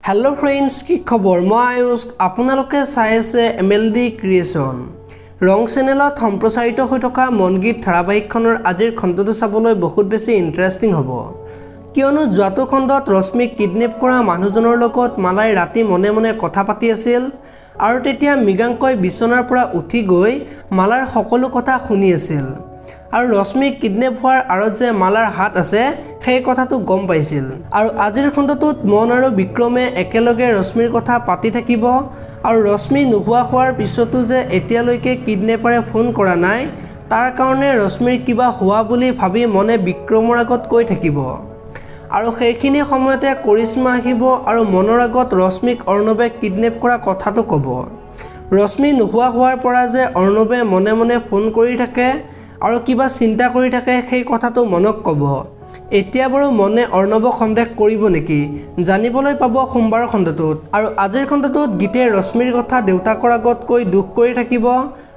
Hello friends की खबर मैं आयुष आपनालोके चाই আছে MLD क्रिएशन रंग चेनेলত सम्प्रसारित হৈ থকা মনগীত ধাৰাবাহিকখনৰ আজিৰ খণ্ডটো চাবলৈ বহুত বেছি ইন্টাৰেষ্টিং হ'ব কিয়নো যোৱাটো খণ্ডত ৰশ্মিক কিডনেপ কৰা মানুহজনৰ লগত মালাই ৰাতি মনে মনে কথা পাতি আছিল আৰু তেতিয়া মৃগাংকই বিছনাৰ পৰা উঠি গৈ মালাৰ সকলো কথা শুনি আছিল আৰু ৰশ্মিক কিডনেপ হোৱাৰ আৰত যে মালাৰ হাত আছে সেই কথাটো গম পাইছিল আৰু আজিৰ খণ্ডটোত মন আৰু বিক্ৰমে একেলগে ৰশ্মিৰ কথা পাতি থাকিব আৰু ৰশ্মি নোহোৱা হোৱাৰ পিছতো যে এতিয়ালৈকে কিডনেপাৰে ফোন কৰা নাই তাৰ কাৰণে ৰশ্মিৰ কিবা হোৱা বুলি ভাবি মনে বিক্ৰমৰ আগত কৈ থাকিব আৰু সেইখিনি সময়তে কৰিশ্মা আহিব আৰু মনৰ আগত ৰশ্মিক অৰ্ণৱে কিডনেপ কৰা কথাটো ক'ব ৰশ্মি নোহোৱা হোৱাৰ পৰা যে অৰ্ণৱে মনে মনে ফোন কৰি থাকে আৰু কিবা চিন্তা কৰি থাকে সেই কথাটো মনক ক'ব এতিয়া বাৰু মনে অৰ্ণৱক সন্দেহ কৰিব নেকি জানিবলৈ পাব সোমবাৰৰ খণ্ডটোত আৰু আজিৰ খণ্ডটোত গীতে ৰশ্মিৰ কথা দেউতাকৰ আগত কৈ দুখ কৰি থাকিব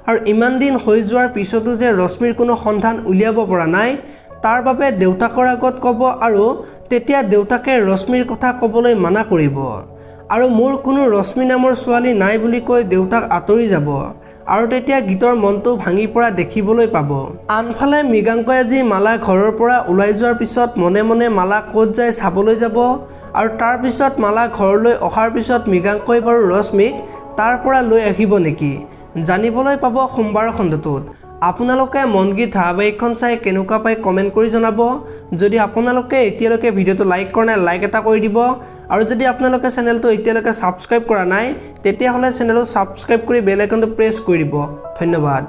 আৰু ইমান দিন হৈ যোৱাৰ পিছতো যে ৰশ্মিৰ কোনো সন্ধান উলিয়াব পৰা নাই তাৰ বাবে দেউতাকৰ আগত ক'ব আৰু তেতিয়া দেউতাকে ৰশ্মিৰ কথা ক'বলৈ মানা কৰিব আৰু মোৰ কোনো ৰশ্মি নামৰ ছোৱালী নাই বুলি কৈ দেউতাক আঁতৰি যাব আৰু তেতিয়া গীতৰ মনটো ভাঙি পৰা দেখিবলৈ পাব আনফালে মৃগাংকই আজি মালা ঘৰৰ পৰা ওলাই যোৱাৰ পিছত মনে মনে মালা ক'ত যায় চাবলৈ যাব আৰু তাৰ পিছত মালা ঘৰলৈ অহাৰ পিছত মৃগাংকই বাৰু ৰশ্মিক তাৰ পৰা লৈ আহিব নেকি জানিবলৈ পাব সোমবাৰৰ খণ্ডটোত আপোনালোকে মনগীত ধাৰাবাহিকখন চাই কেনেকুৱা পাই কমেন্ট কৰি জনাব যদি আপোনালোকে এতিয়ালৈকে ভিডিঅটো লাইক কৰা নাই লাইক এটা কৰি দিব আৰু যদি আপোনালোকে চেনেলটো এতিয়ালৈকে সাবস্ক্ৰাইব কৰা নাই তেতিয়াহলে চেনেলটো সাবস্ক্ৰাইব কৰি বেল আইকনটো প্ৰেছ কৰি দিব ধন্যবাদ।